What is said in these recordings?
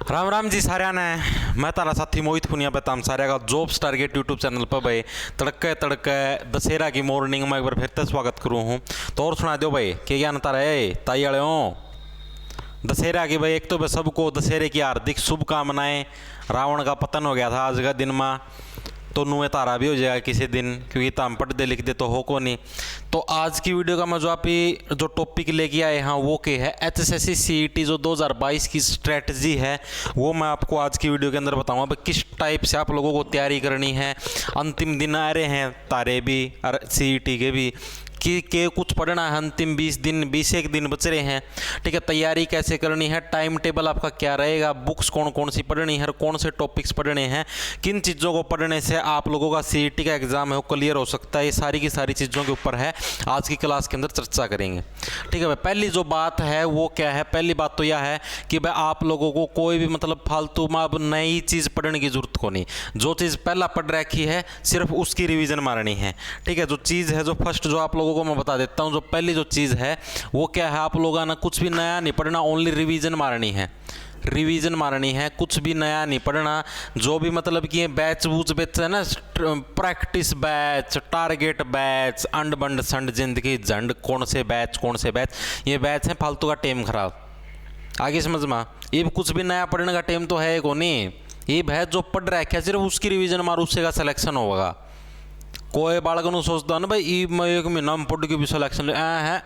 राम राम जी साਰਿਆਂ ने मैं तारा साथी मोहित पुनिया बताम सारे का जॉब्स टारगेट यूट्यूब चैनल पर भाई तड़के तड़के दशहरा की मॉर्निंग में एक बार फिर से स्वागत करूँ हूँ। तो और सुना दो भाई क्या ज्ञान तारा है ताई वाले हो दशहरा की। भाई एक तो भाई सबको दशहरे की हार्दिक शुभकामनाएं। रावण का पतन हो गया था आज का दिन में, तो नुए तारा भी हो जाएगा किसी दिन, क्योंकि ताम पढ़ दे लिख दे तो हो को नहीं। तो आज की वीडियो का मैं जो टॉपिक लेके आए हैं वो क्या है, HSSC CET जो 2022 की स्ट्रेटजी है वो मैं आपको आज की वीडियो के अंदर बताऊंगा। भाई किस टाइप से आप लोगों को तैयारी करनी है। अंतिम दिन आ रहे हैं तारे भी और CET के भी कि कुछ पढ़ना है। अंतिम 21 दिन बच रहे हैं। ठीक है, तैयारी कैसे करनी है, टाइम टेबल आपका क्या रहेगा, बुक्स कौन कौन सी पढ़नी है, कौन से टॉपिक्स पढ़ने हैं, किन चीज़ों को पढ़ने से आप लोगों का CET का एग्ज़ाम है वो क्लियर हो सकता है। ये सारी की सारी चीज़ों के ऊपर है आज की क्लास के अंदर चर्चा करेंगे। ठीक है भाई, पहली जो बात है वो क्या है। पहली बात तो यह है कि भाई आप लोगों को कोई भी मतलब फालतू में अब नई चीज़ पढ़ने की जरूरत को नहीं। जो चीज़ पहला पढ़ रखी है सिर्फ उसकी रिवीजन मारनी है। ठीक है, जो चीज़ है जो फर्स्ट जो आप लोगों को मैं बता देता हूँ, जो पहली जो चीज़ है वो क्या है, आप लोगों ने कुछ भी नया नहीं पढ़ना, ओनली रिवीजन मारनी है। रिवीजन मारनी है, कुछ भी नया नहीं पढ़ना। जो भी मतलब कि ये बैच वूच बेच है ना, प्रैक्टिस बैच, टारगेट बैच, अंड बंड संड जिंदगी झंड, कौन से बैच, ये बैच है फालतू का टाइम खराब। आगे समझ में, ये कुछ भी नया पढ़ने का टाइम तो है को नहीं। ये बैच जो पढ़ रखा है सिर्फ उसकी रिवीजन मारो, उससे का सिलेक्शन होगा। कोई बालक न सोचता ना भाई मैं एक महीना में पढ़ के भी सिलेक्शन है।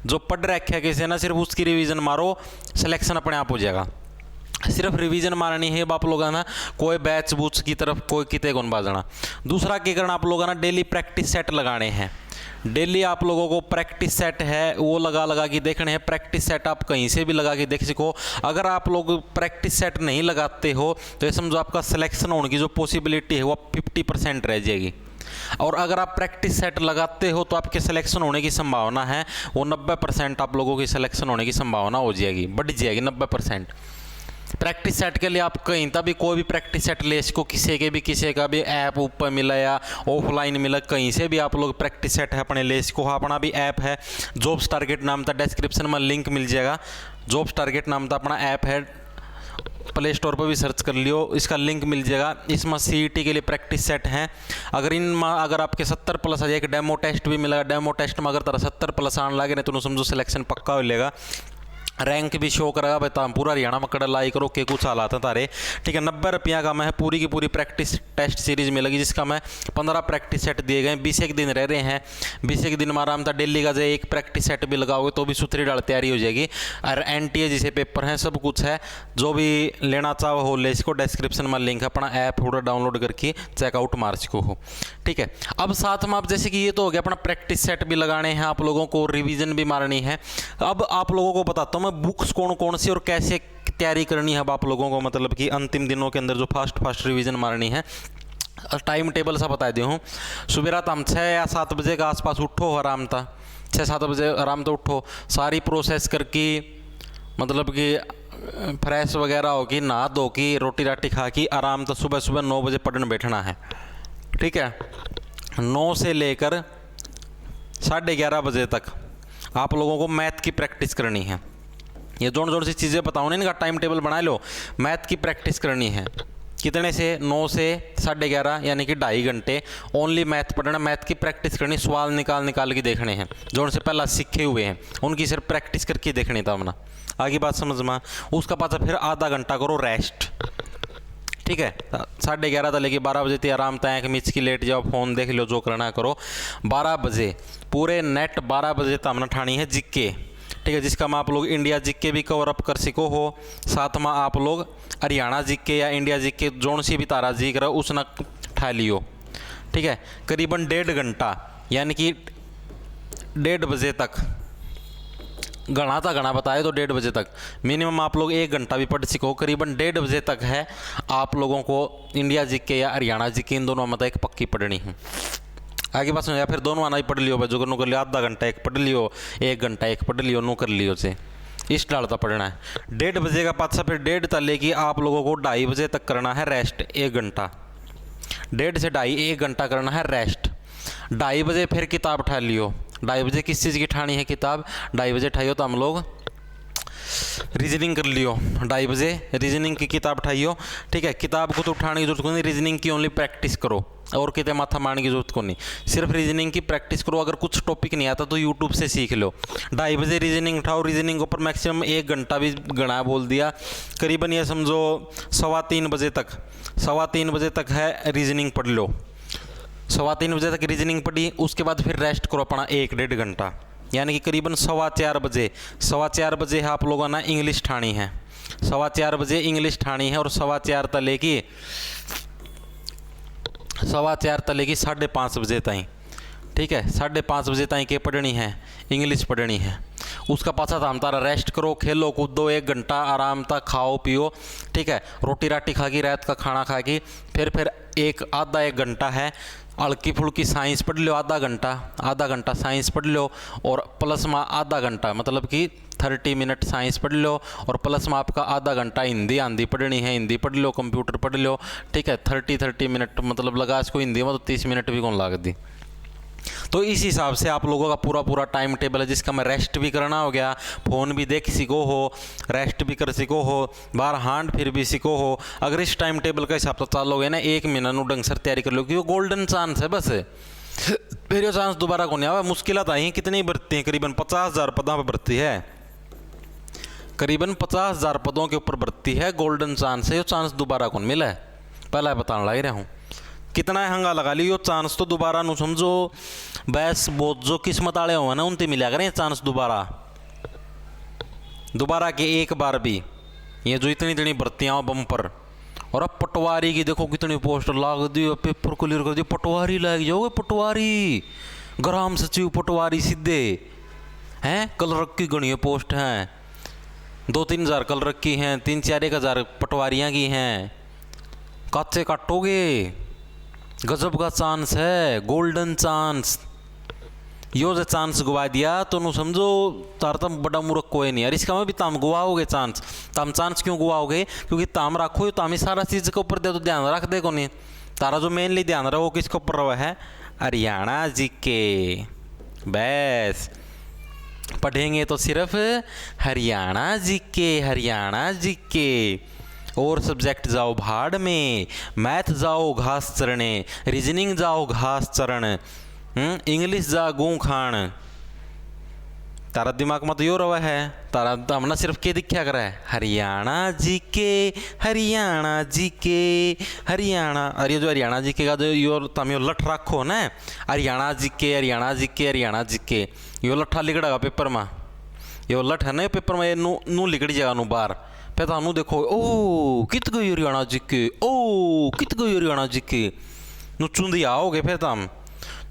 जो पढ़ रखा है किसी ना सिर्फ उसकी रिवीजन मारो, सिलेक्शन अपने आप हो जाएगा। सिर्फ रिवीजन मारनी है आप लोगों ना, कोई बैच बूच की तरफ कोई किते कौन बाजना। दूसरा क्या करना, आप लोगों ना डेली प्रैक्टिस सेट लगाने हैं। डेली आप लोगों को प्रैक्टिस सेट है वो लगा के देखने हैं। प्रैक्टिस सेट आप कहीं से भी लगा के देख सको। अगर आप लोग प्रैक्टिस सेट नहीं लगाते हो तो ये समझो आपका सिलेक्शन होने की जो पॉसिबिलिटी है वो 50% रह जाएगी। और अगर आप प्रैक्टिस सेट लगाते हो तो आपके सिलेक्शन होने की संभावना है वो 90% आप लोगों की सिलेक्शन होने की संभावना हो जाएगी, बढ़ जाएगी 90%। प्रैक्टिस सेट के लिए आप कहीं तभी कोई भी प्रैक्टिस सेट ले इसको, किसी का भी ऐप ऊपर मिला या ऑफलाइन मिला, कहीं से भी आप लोग प्रैक्टिस सेट है अपने ले इसको। अपना भी ऐप है जॉब्स टारगेट नाम था, डिस्क्रिप्शन में लिंक मिल जाएगा। जॉब्स टारगेट नाम था अपना ऐप है, प्ले स्टोर पर भी सर्च कर लियो, इसका लिंक मिल जाएगा। इसमें CET के लिए प्रैक्टिस सेट हैं। अगर आपके 70+ आ जाए, एक डेमो टेस्ट भी मिलेगा। डेमो टेस्ट में अगर तारा 70+ आने लगे नहीं तो समझो सिलेक्शन पक्का हो लेगा। रैंक भी शो करेगा भाई, ताम पूरा हरियाणा में कड़ा लाई करो के कुछ हालात हैं तारे। ठीक है, 90 रुपया का मैं पूरी की पूरी प्रैक्टिस टेस्ट सीरीज मिलेगी, जिसका मैं 15 प्रैक्टिस सेट दिए गए। 21 दिन रह रहे हैं। 21 दिन में आराम था डेली का जो एक प्रैक्टिस सेट भी लगाओगे तो भी सुथरी डाल तैयारी हो जाएगी। और NTA जैसे पेपर हैं सब कुछ है। जो भी लेना चाहो हो ले इसको, डिस्क्रिप्शन में लिंक है, अपना ऐप पूरा डाउनलोड करके चेकआउट मार सको हो। ठीक है, अब साथ में आप जैसे कि ये तो हो गया अपना प्रैक्टिस सेट भी लगाने हैं आप लोगों को, रिविजन भी मारनी है। अब आप लोगों को बताता हूँ बुक्स कौन कौन सी और कैसे तैयारी करनी है। अब आप लोगों को मतलब कि अंतिम दिनों के अंदर जो फास्ट रिवीजन मारनी है। टाइम टेबल सा बता दी हूँ। सुबह रात हम 6 या 7 बजे के आसपास उठो, आराम था 6-7 बजे आराम तो उठो, सारी प्रोसेस करके मतलब कि फ्रेश वगैरह होगी, नहा धो की, रोटी राटी खा की, आराम तो सुबह 9 बजे पढ़ने बैठना है। ठीक है, 9 से लेकर 11:30 बजे तक आप लोगों को मैथ की प्रैक्टिस करनी है। ये जोड़ सी चीज़ें बताऊँ ना, इनका टाइम टेबल बना लो। मैथ की प्रैक्टिस करनी है कितने से, 9 से 11:30 यानी कि 2.5 घंटे ओनली मैथ पढ़ना। मैथ की प्रैक्टिस करनी, सवाल निकाल के देखने हैं जो उनसे पहला सीखे हुए हैं, उनकी सिर्फ प्रैक्टिस करके देखनी था अपना। आगे बात समझ में। उसका पास फिर आधा घंटा करो रेस्ट। ठीक है, 11:30 तक लेके 12 बजे तक आराम तक मिच की लेट जाओ, फ़ोन देख लो, जो करना करो। 12 बजे पूरे नेट 12 बजे तक हमने ठानी है जिक्के। ठीक है, जिसका में आप लोग इंडिया जिक्के भी कवर अप कर सको हो, साथ में आप लोग हरियाणा जिक्के या इंडिया जिक्के जोन सी भी तारा जिक रहा उसने ठा लियो। ठीक है, करीबन 1.5 घंटा यानी कि 1:30 बजे तक, घना बताए तो 1:30 बजे तक मिनिमम आप लोग 1 घंटा भी पढ़ सको। करीबन 1:30 बजे तक है आप लोगों को इंडिया जिक्के या हरियाणा जिक्के, इन दोनों में तो एक पक्की पढ़नी है। आगे बात या फिर दोनों आना ही पढ़ लियो भाई, जो कर लियो, आधा घंटा एक पढ़ लियो, 1 घंटा एक पढ़ लियो, नो कर लियो से इस डालता पढ़ना है। 1:30 बजे का पाछा फिर 1:30 तक लेके आप लोगों को 2:30 बजे तक करना है रेस्ट, 1 घंटा। 1:30 से 2:30 1 घंटा करना है रेस्ट। 2:30 बजे फिर किताब उठा लियो। 2:30 बजे किस चीज़ की ठानी है किताब, 2:30 बजे ठाइयो तो हम लोग रीजनिंग कर लियो 2:30 बजे, रीजनिंग की किताब उठाइयो। ठीक है, किताब को तो उठाने की जरूरत को नहीं, रीजनिंग की ओनली प्रैक्टिस करो और कितने माथा मारने की जरूरत को नहीं, सिर्फ रीजनिंग की प्रैक्टिस करो। अगर कुछ टॉपिक नहीं आता तो यूट्यूब से सीख लो। 2:30 बजे रीजनिंग उठाओ, रीजनिंग के ऊपर मैक्सिमम 1 घंटा भी गणा बोल दिया, करीबन ये समझो 3:15 बजे तक, 3:15 बजे तक है रीजनिंग पढ़ लो। 3:15 बजे तक रीजनिंग पढ़ी, उसके बाद फिर रेस्ट करो अपना 1-1.5 घंटा, यानी कि करीबन 4:15 बजे, 4:15 बजे आप लोगों ने इंग्लिश ठानी है, 4:15 बजे इंग्लिश ठानी है और 4:15 तले की 5:30 बजे ताई। ठीक है, 5:30 बजे ताई के पढ़नी है, इंग्लिश पढ़नी है। उसका पाछा था हम तारा रेस्ट करो, खेलो कूदो, 1 घंटा आराम तक खाओ पियो। ठीक है, रोटी राटी खा की, रात का खाना खा की, फिर आधा एक घंटा है हल्की फुल्की साइंस पढ़ लो, आधा घंटा साइंस पढ़ लो, और प्लस में आधा घंटा मतलब कि 30 मिनट साइंस पढ़ लो, और प्लस में आपका आधा घंटा हिंदी पढ़नी है, हिंदी पढ़ लो, कंप्यूटर पढ़ लो। ठीक है, 30 मिनट मतलब लगा इसको हिंदी में तो 30 मिनट भी कौन लाग दी। तो इस हिसाब से आप लोगों का पूरा टाइम टेबल है, जिसका मैं रेस्ट भी करना हो गया, फ़ोन भी देख सको हो, रेस्ट भी कर सको हो, बाहर हांड फिर भी सीखो हो। अगर इस टाइम टेबल का हिसाब से चलोगे ना, 1 महीना ढंग से तैयारी कर लो, क्योंकि गोल्डन चांस है बस, फिर ये चांस दोबारा को नहीं आवा। मुश्किल आई कितनी भर्ती है, करीबन 50,000 पदों पर भर्ती है, करीबन 50,000 पदों के ऊपर भर्ती है, गोल्डन चांस है, ये चांस दोबारा कौन मिला है, पहला बताने लग रहा हूँ। कितना हंगा लगा लियो चांस तो दोबारा नु समझो, बस बहुत जो किस्मत वाले हो ना उनते मिला करें चांस दोबारा के एक बार भी। ये जो इतनी भर्तियाँ बम्पर, और अब पटवारी की देखो कितनी पोस्ट लाग दी, पेपर क्लियर कर दी, पटवारी लग जाओगे, पटवारी ग्राम सचिव पटवारी सीधे हैं। क्लर्क की गणीय पोस्ट हैं, 2-3 हज़ार क्लर्क की हैं, 3-4 हज़ार पटवारियाँ की हैं, काचे काटोगे। गजब का चांस है, गोल्डन चांस। यो जो चांस गवा दिया तो नु समझो तार तम बड़ा मूर्ख कोई नहीं यार, इसका में भी ताम गवाओगे चांस। ताम चांस क्यों गवाओगे, क्योंकि ताम रखो ताम ही सारा चीज़ के ऊपर दे तो ध्यान रख दे को नहीं। तारा जो मेनली ध्यान रहा वो किसके ऊपर रहा है, हरियाणा जी के। बस पढ़ेंगे तो सिर्फ हरियाणा जी के, और सब्जेक्ट जाओ भाड़ में, मैथ जाओ घास चरने, रीजनिंग जाओ घास चरण, इंग्लिश जा गूँ खान। तारा दिमाग में तो यो रवा है, तारा हमने सिर्फ के दिखा करा है, हरियाणा जी के, हरियाणा। अरे ये जो हरियाणा जी के का जो यो तुम यो लठ रखो ना, हरियाणा जी के, यो लठा लिखड़ेगा पेपर में, यो लठ है ना पेपर में, नू लिखड़ी जाएगा नू बार, फिर थानू देखो ओ कित गई हरियाणा जी के, नू चुंदी आओगे फिर तुम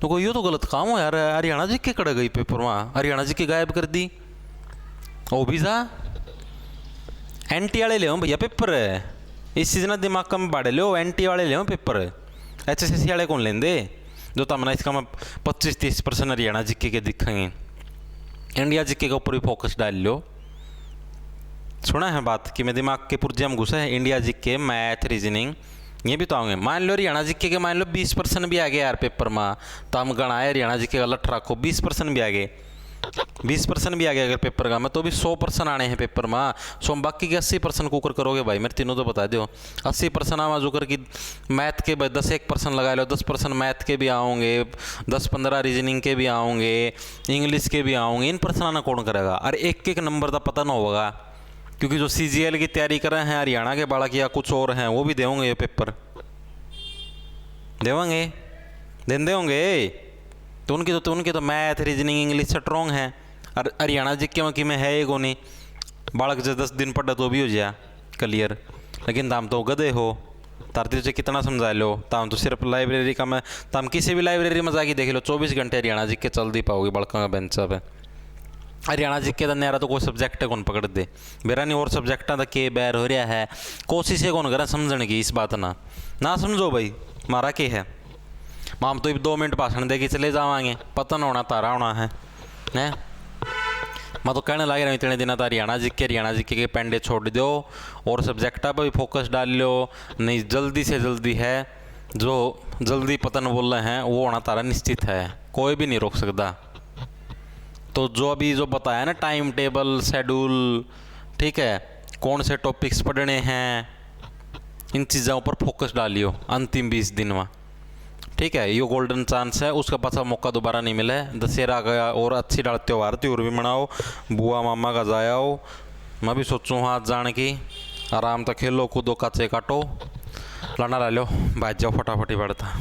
तो कोई यो तो गलत काम हो यार, हरियाणा जी के कड़ गई पेपर में, हरियाणा जी के गायब कर दी। ओ भी जा एनटी वाले ले भैया पेपर, इस चीज़ ना दिमाग का में बाड़े लो, एनटी वाले ले पेपर, HSSC वाले कौन लेंदे, जो तमना इसका में 25-30% हरियाणा जी के दिखेंगे, इंडिया जी के ऊपर भी फोकस डाल लो। सुना है बात कि मैं दिमाग के पुर्जे हम घुसे हैं, इंडिया जी के मैथ रीजनिंग ये भी तो आऊँगे। मान लो हरियाणा जी के मान लो 20% भी आ गए यार पेपर में, तो हम गणाए हरियाणा जी के लठ रखो 20% भी आ गए, 20% भी आ गया अगर पेपर का में, तो भी 100% आने हैं पेपर में। सो हम बाकी के 80% कुकर करोगे भाई, मेरे तीनों तो बता दो 80% आवा जो कर कि मैथ के 10-1% लगा लो, 10% मैथ के भी आओगे, 10-15 रीजनिंग के भी आओगे, इंग्लिश के भी आओगे, इन परसेंट आना कौन करेगा। और एक नंबर का पता ना होगा, क्योंकि जो CGL की तैयारी कर रहे हैं हरियाणा के बालक या कुछ और हैं, वो भी देंगे ये पेपर, देंगे होंगे, तो उनकी तो मैथ रीजनिंग इंग्लिश स्ट्रॉन्ग है। और हरियाणा जी के में है एक नहीं, बालक जो 10 दिन पढ़ा तो भी हो जाए क्लियर, लेकिन ताम तो गधे हो, तारती से कितना समझा लो, ताम तो सिर्फ लाइब्रेरी का में, ताम किसी भी लाइब्रेरी में जाके देख लो 24 घंटे हरियाणा जी के चल दी पाओगे बड़का का बेंच पे। हरियाणा जी के नहरा तो कोई सब्जेक्ट है कौन पकड़ दे, मेरा नहीं और सब्जेक्टा का के बैर हो रहा है, कोशिश है कौन करा समझने की, इस बात ना समझो भाई मारा के है, माम तो 2 मिनट भाषण दे के चले जावांगे, पता ना होना तारा होना है मैं तो कहने लग रहा हूँ इतने दिन तो हरियाणा जी के पेंडे छोड़ दो और सब्जेक्टा पर भी फोकस डाल लो, नहीं जल्दी से जल्दी है, जो जल्दी पतन बोल रहे हैं वो होना तारा निश्चित है, कोई भी नहीं रोक सकता। तो जो अभी जो बताया ना टाइम टेबल शेड्यूल ठीक है, कौन से टॉपिक्स पढ़ने हैं, इन चीज़ों पर फोकस डालियो अंतिम 20 दिन में। ठीक है, ये गोल्डन चांस है, उसका पास मौका दोबारा नहीं मिला है। दशहरा गया और अच्छी डाल त्यौहार त्योहार भी मनाओ, बुआ मामा का जाओ। मैं भी सोचूँ हाथ जाने की, आराम तक खेलो कूदो काचे काटो, लाना ला लो, बैठ जाओ फटाफटी बढ़ता।